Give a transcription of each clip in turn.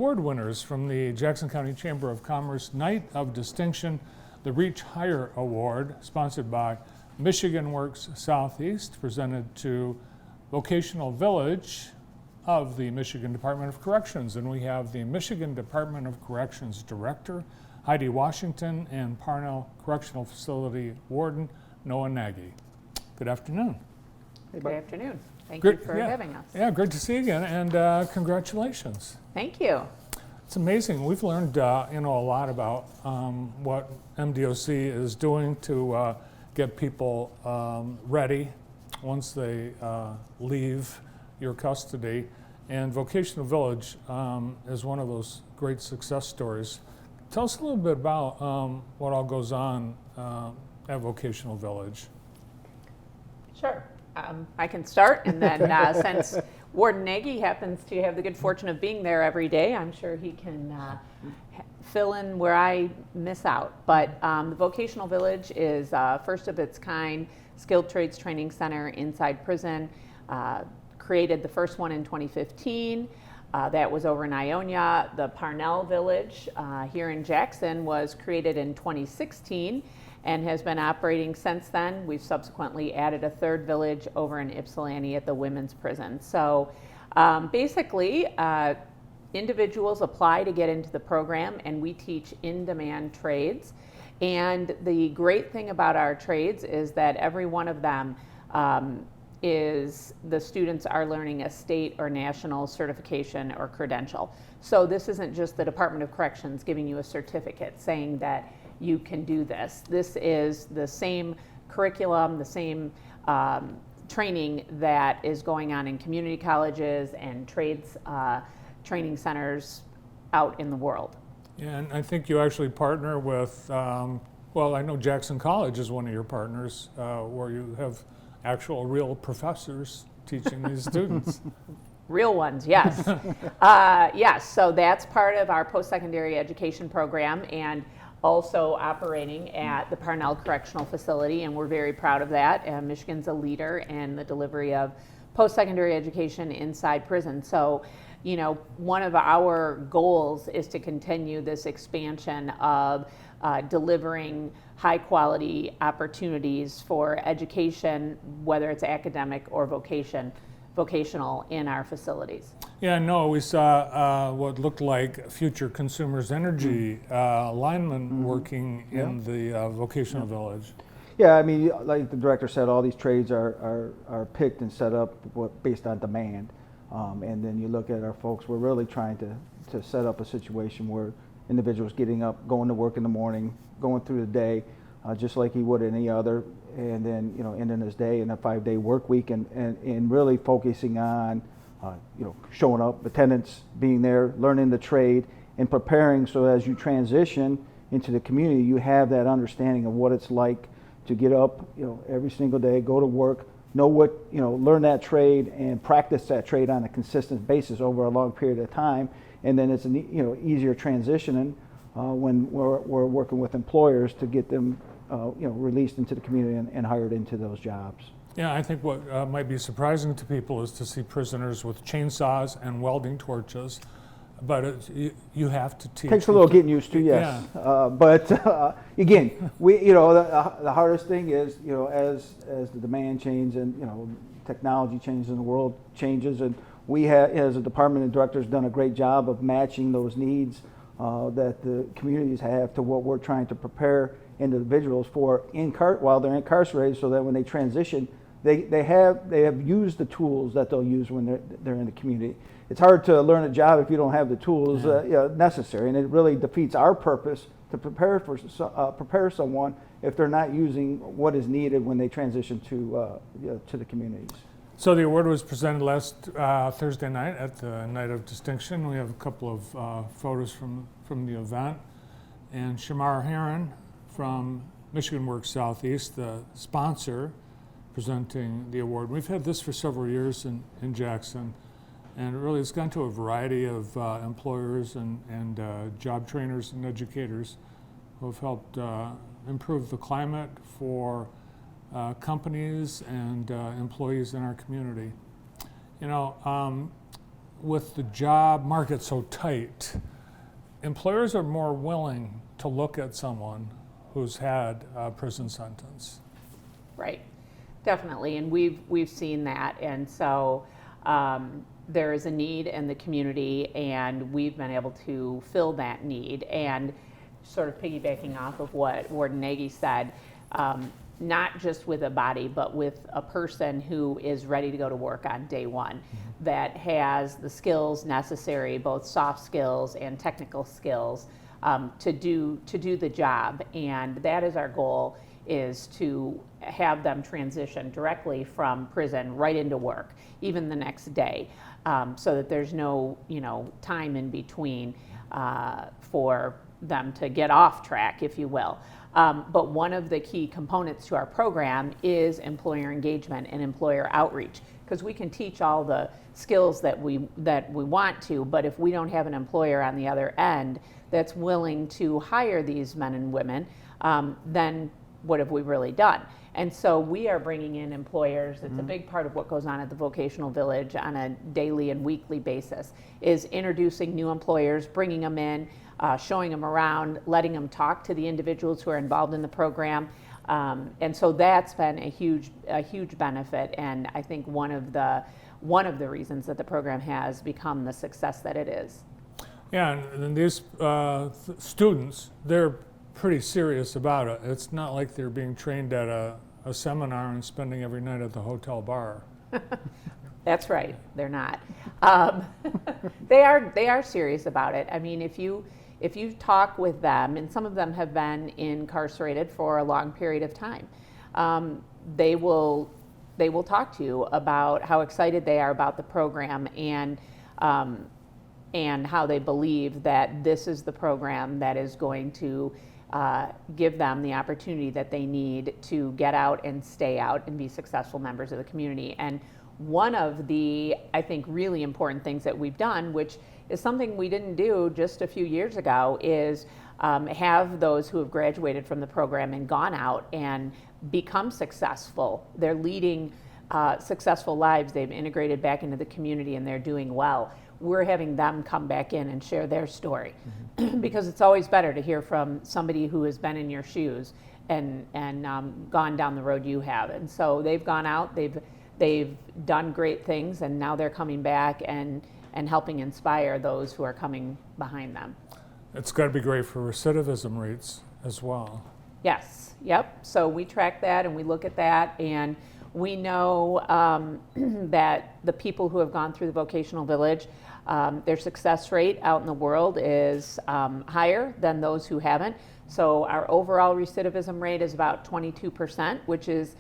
Award winners from the Jackson County Chamber of Commerce Night of Distinction, the Reach Higher Award, sponsored by Michigan Works Southeast, presented to Vocational Village of the Michigan Department of Corrections. And we have the Michigan Department of Corrections Director, Heidi Washington, and Parnell Correctional Facility Warden, Nagy. Good afternoon. Good afternoon. Thank Great, you for having us. Yeah, great to see you again, and congratulations. Thank you. It's amazing. We've learned a lot about what MDOC is doing to get people ready once they leave your custody. And Vocational Village is one of those great success stories. Tell us a little bit about what all goes on at Vocational Village. Sure. I can start, and then since Warden Nagy happens to have the good fortune of being there every day, I'm sure he can fill in where I miss out. But the Vocational Village is first of its kind skilled trades training center inside prison. Created the first one in 2015. That was over in Ionia. The Parnell Village here in Jackson was created in 2016 and has been operating since then. We've subsequently added a third village over in Ypsilanti at the women's prison. So basically, individuals apply to get into the program, and we teach in-demand trades. And the great thing about our trades is that every one of them is the students are learning a state or national certification or credential. So this isn't just the Department of Corrections giving you a certificate saying that you can do this. This is the same curriculum, the same training that is going on in community colleges and trades training centers out in the world. Yeah, and I think you actually partner with, well, I know Jackson College is one of your partners, where you have actual real professors teaching these students. Real ones, yes. Yes, so that's part of our post-secondary education program, and also operating at the Parnell Correctional Facility, and we're very proud of that. Michigan's a leader in the delivery of post-secondary education inside prison. So, you know, one of our goals is to continue this expansion of delivering high quality opportunities for education, whether it's academic or vocational in our facilities. Yeah, no, we saw what looked like Future Consumers Energy linemen working in the Vocational Village. Yeah, I mean, like the director said, all these trades are picked and set up based on demand. And then you look at our folks, we're really trying to set up a situation where individuals getting up, going to work in the morning, going through the day, just like he would any other, and then, you know, ending his day in a 5-day work week, and really focusing on, you know, showing up, attendance, being there, learning the trade, and preparing so as you transition into the community, you have that understanding of what it's like to get up, you know, every single day, go to work, know what, you know, learn that trade and practice that trade on a consistent basis over a long period of time. And then it's an, you know, easier transitioning when we're working with employers to get them, you know, released into the community and hired into those jobs. Yeah, I think what might be surprising to people is to see prisoners with chainsaws and welding torches, but you have to teach. Takes a little getting used to, yes. Yeah. But again, you know, the hardest thing is, you know, as the demand changes and, you know, technology changes and the world changes, and we have, as a department of directors, done a great job of matching those needs that the communities have to what we're trying to prepare individuals for while they're incarcerated, so that when they transition, they have used the tools that they'll use when they're in the community. It's hard to learn a job if you don't have the tools necessary, and it really defeats our purpose to prepare someone if they're not using what is needed when they transition to the communities. So the award was presented last Thursday night at the Night of Distinction. We have a couple of photos from the event, and Shamar Heron from Michigan Works Southeast, the sponsor, presenting the award. We've had this for several years in Jackson, and it really has gone to a variety of employers and job trainers and educators who have helped improve the climate for companies and employees in our community. You know, with the job market so tight, employers are more willing to look at someone who's had a prison sentence. Right, definitely, and we've seen that, and so there is a need in the community, and we've been able to fill that need. And sort of piggybacking off of what Warden Nagy said, not just with a body, but with a person who is ready to go to work on day one, that has the skills necessary, both soft skills and technical skills, to do the job. And that is our goal, is to have them transition directly from prison right into work, even the next day, so that there's no time in between for them to get off track, if you will. But one of the key components to our program is employer engagement and employer outreach, because we can teach all the skills that we want to, but if we don't have an employer on the other end that's willing to hire these men and women, then what have we really done? And so we are bringing in employers. It's a big part of what goes on at the Vocational Village on a daily and weekly basis, is introducing new employers, bringing them in, showing them around, letting them talk to the individuals who are involved in the program. And so that's been a huge benefit, and I think one of the reasons that the program has become the success that it is. Yeah, and these students, they're pretty serious about it. It's not like they're being trained at a seminar and spending every night at the hotel bar. That's right, they're not. They are serious about it. I mean, if you talk with them, and some of them have been incarcerated for a long period of time, they will talk to you about how excited they are about the program, and how they believe that this is the program that is going to give them the opportunity that they need to get out and stay out and be successful members of the community. And one of the, I think, really important things that we've done, which is something we didn't do just a few years ago, is have those who have graduated from the program and gone out and become successful. They're leading successful lives. They've integrated back into the community and they're doing well. We're having them come back in and share their story, because it's always better to hear from somebody who has been in your shoes and gone down the road you have. And so they've gone out, they've done great things, and now they're coming back and helping inspire those who are coming behind them. It's got to be great for recidivism rates as well. Yes, yep. So we track that and we look at that, and we know that the people who have gone through the Vocational Village, their success rate out in the world is higher than those who haven't. So our overall recidivism rate is about 22%, which is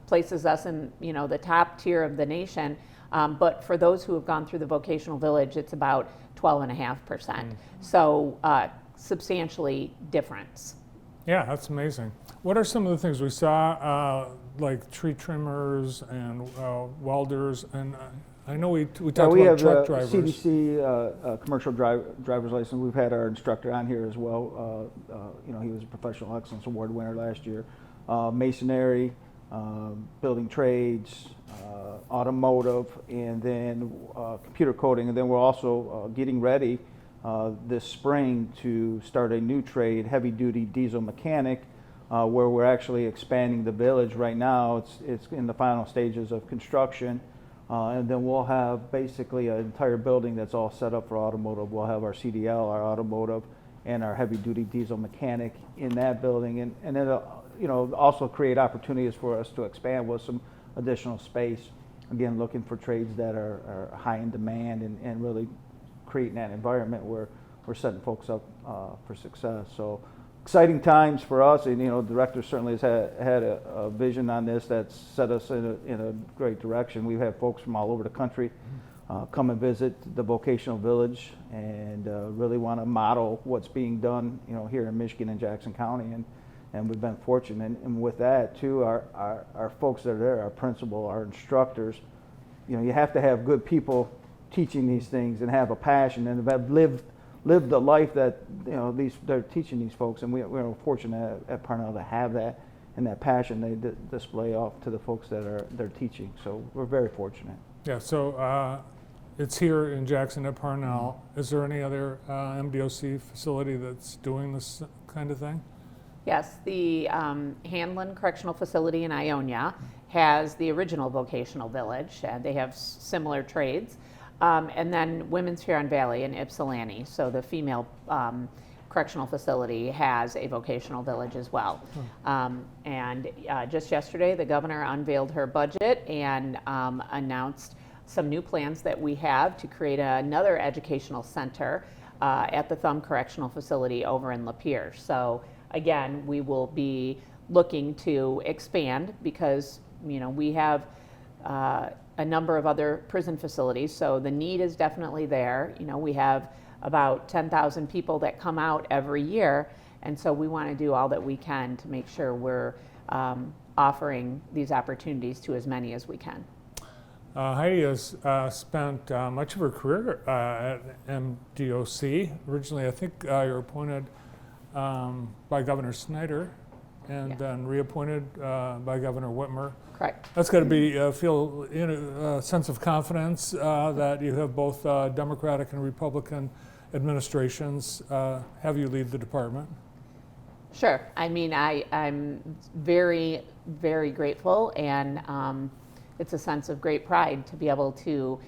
places us in the top tier of the nation. But for those who have gone through the Vocational Village, it's about 12.5%. So substantially difference. Yeah, that's amazing. What are some of the things we saw, like tree trimmers and welders? And I know we talked about truck drivers. We have CDC commercial driver's license. We've had our instructor on here as well. He was a Professional Excellence Award winner last year. Masonry, building trades, automotive, and then computer coding. And then we're also getting ready this spring to start a new trade, heavy-duty diesel mechanic, where we're actually expanding the village right now. It's in the final stages of construction, and then we'll have basically an entire building that's all set up for automotive. We'll have our CDL, our automotive, and our heavy-duty diesel mechanic in that building, and then also create opportunities for us to expand with some additional space. Again, looking for trades that are high in demand and really creating that environment where we're setting folks up for success. So exciting times for us, and the director certainly has had a vision on this that's set us in a great direction. We've had folks from all over the country come and visit the Vocational Village and really want to model what's being done here in Michigan and Jackson County, and we've been fortunate. And with that too, our folks that are there, our principal, our instructors, you have to have good people teaching these things and have a passion and have lived the life that they're teaching these folks, and we're fortunate at Parnell to have that, and that passion they display off to the folks that they're teaching. So we're very fortunate. Yeah. So it's here in Jackson at Parnell. Is there any other MDOC facility that's doing this kind of thing? Yes, the Hanlon Correctional Facility in Ionia has the original vocational village. They have similar trades. And then Women's Huron Valley in Ypsilanti, so the female correctional facility has a vocational village as well. And just yesterday, the governor unveiled her budget and announced some new plans that we have to create another educational center at the Thumb Correctional Facility over in Lapeer. So again, we will be looking to expand because we have a number of other prison facilities, so the need is definitely there. We have about 10,000 people that come out every year, and so we want to do all that we can to make sure we're offering these opportunities to as many as we can. Heidi has spent much of her career at MDOC. Originally, I think you were appointed by Governor Snyder and then reappointed by Governor Whitmer. Correct. That's got to be feel a sense of confidence that you have both Democratic and Republican administrations have you lead the department. Sure. I mean, I'm very, very grateful, and it's a sense of great pride to be able to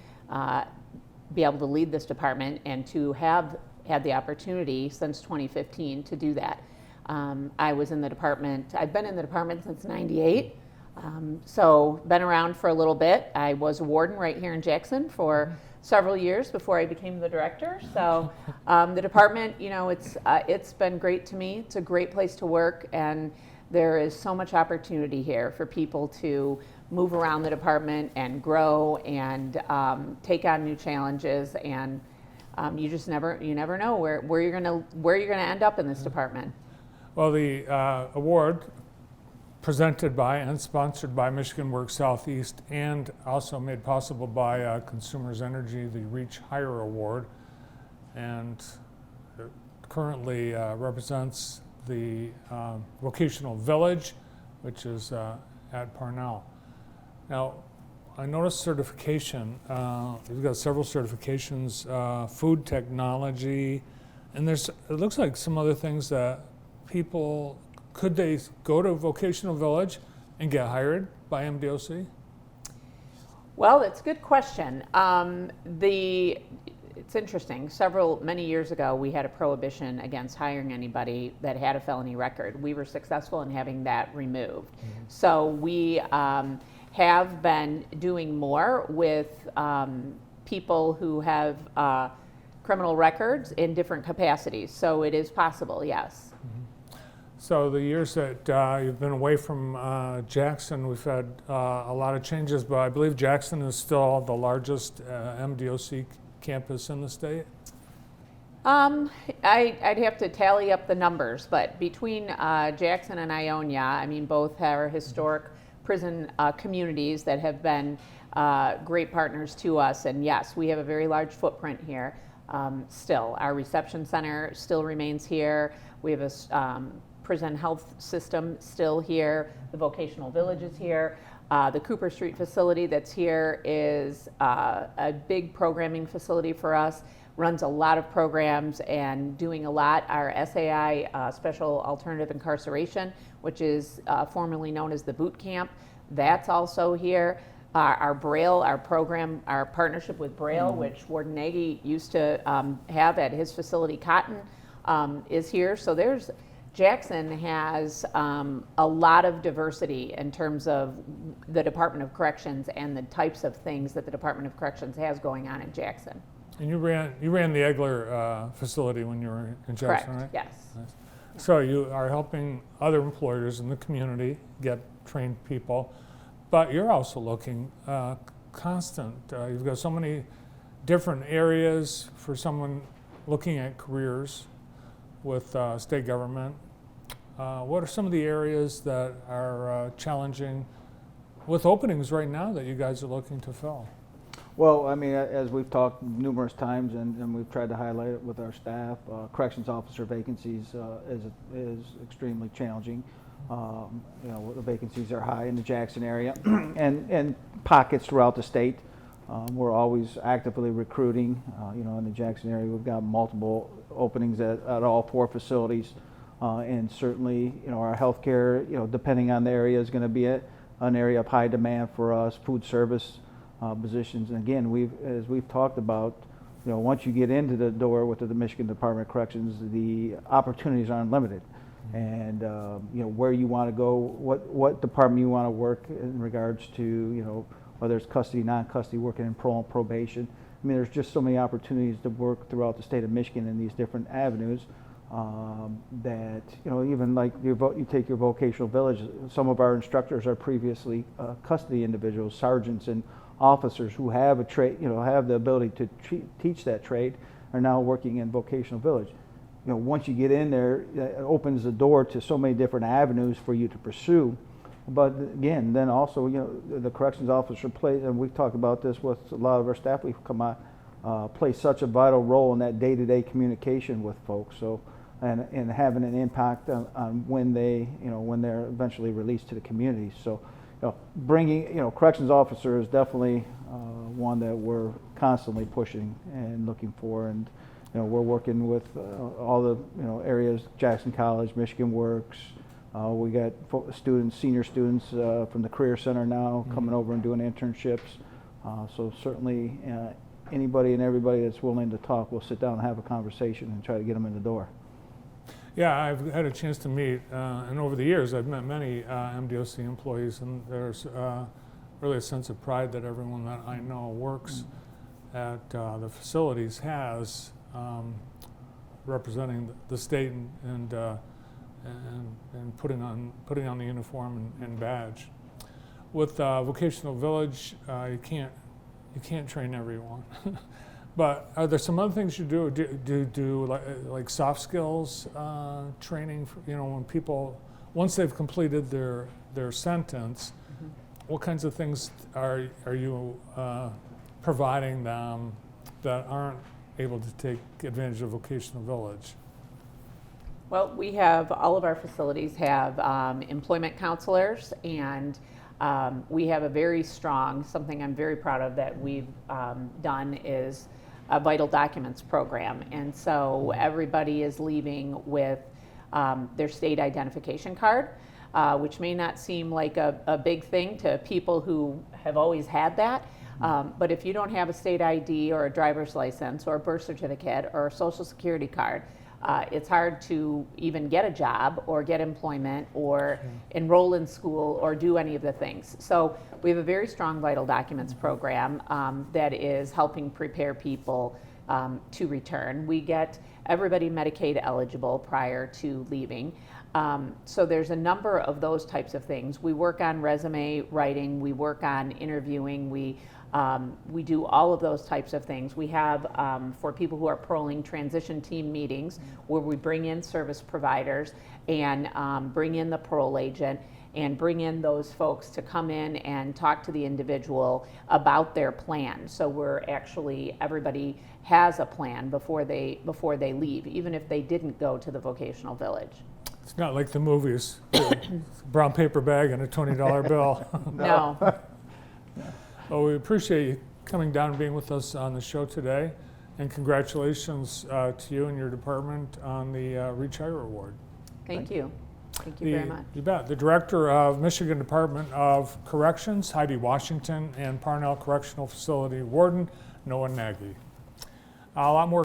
lead this department and to have had the opportunity since 2015 to do that. I was in the department. I've been in the department since '98. So been around for a little bit. I was a warden right here in Jackson for several years before I became the director. So the department, it's been great to me. It's a great place to work, and there is so much opportunity here for people to move around the department and grow and take on new challenges. And you never know where you're gonna end up in this department. Well, the award presented by and sponsored by Michigan Works Southeast and also made possible by Consumers Energy, the Reach Higher Award, and it currently represents the Vocational Village, which is at Parnell. Now, I noticed certification. You've got several certifications, food technology, and it looks like some other things that people, could they go to Vocational Village and get hired by MDOC? Well, it's a good question. It's interesting. Many years ago, we had a prohibition against hiring anybody that had a felony record. We were successful in having that removed. Mm-hmm. So we have been doing more with people who have criminal records in different capacities. So it is possible, yes. Mm-hmm. So the years that you've been away from Jackson, we've had a lot of changes, but I believe Jackson is still the largest MDOC campus in the state? I'd have to tally up the numbers, but between Jackson and Ionia, I mean, both are historic prison communities that have been great partners to us, and yes, we have a very large footprint here. Still, our reception center still remains here. We have a prison health system still here. The vocational village is here. The Cooper Street facility that's here is a big programming facility for us, runs a lot of programs and doing a lot. Our SAI, Special Alternative Incarceration, which is formerly known as the boot camp, that's also here. Our Braille, our program, our partnership with Braille, which Warden Nagy used to have at his facility Cotton, is here. So Jackson has a lot of diversity in terms of the Department of Corrections and the types of things that the Department of Corrections has going on in Jackson. And you ran the Egler facility when you were in Jackson, Correct. right? Yes. Nice. So you are helping other employers in the community get trained people, but you're also looking constant. You've got so many different areas for someone looking at careers with state government. What are some of the areas that are challenging with openings right now that you guys are looking to fill? Well, I mean, as we've talked numerous times and we've tried to highlight it with our staff, corrections officer vacancies is extremely challenging. The vacancies are high in the Jackson area and pockets throughout the state. We're always actively recruiting. In the Jackson area, we've got multiple openings at all 4 facilities. And certainly, our healthcare, depending on the area, is going to be an area of high demand for us. Food service positions, and again, as we've talked about, once you get into the door with the Michigan Department of Corrections, the opportunities are unlimited. And where you want to go, what department you want to work in regards to, whether it's custody, non-custody, working in parole and probation. I mean, there's just so many opportunities to work throughout the state of Michigan in these different avenues. That even like you take your vocational village, some of our instructors are previously custody individuals, sergeants and officers who have a trade, have the ability to teach that trade, are now working in vocational village. Once you get in there, it opens the door to so many different avenues for you to pursue. But again, then also, the corrections officer plays, and we've talked about this with a lot of our staff we've come out, play such a vital role in that day-to-day communication with folks. So, and having an impact on when when they're eventually released to the community. So, bringing, corrections officer is definitely one that we're constantly pushing and looking for. And, we're working with all the, areas, Jackson College, Michigan Works. We got students, senior students from the Career Center now coming over and doing internships. So certainly anybody and everybody that's willing to talk, we'll sit down and have a conversation and try to get them in the door. Yeah, I've had a chance to meet, and over the years I've met many MDOC employees, and there's really a sense of pride that everyone that I know works at the facilities has, representing the state and putting on the uniform and badge. With Vocational Village, you can't train everyone. But are there some other things you do like soft skills training? For, when people, once they've completed their sentence, what kinds of things are you providing them that aren't able to take advantage of Vocational Village? Well, we have, all of our facilities have employment counselors, and we have a very strong, something I'm very proud of that we've done is a vital documents program. And so everybody is leaving with their state identification card, which may not seem like a big thing to people who have always had that. But if you don't have a state ID or a driver's license or a birth certificate or a social security card, it's hard to even get a job or get employment or enroll in school or do any of the things. So we have a very strong vital documents program that is helping prepare people to return. We get everybody Medicaid eligible prior to leaving. So there's a number of those types of things. We work on resume writing, we work on interviewing, we do all of those types of things. We have, for people who are paroling, transition team meetings where we bring in service providers and bring in the parole agent and bring in those folks to come in and talk to the individual about their plan. So we're actually, everybody has a plan before they leave, even if they didn't go to the vocational village. It's not like the movies, brown paper bag and a $20 bill. No. Well, we appreciate you coming down and being with us on the show today, and congratulations to you and your department on the Reach Higher Award. Thank you. Thank you very much. You bet. The Director of Michigan Department of Corrections, Heidi Washington, and Parnell Correctional Facility Warden, Nagy. A lot more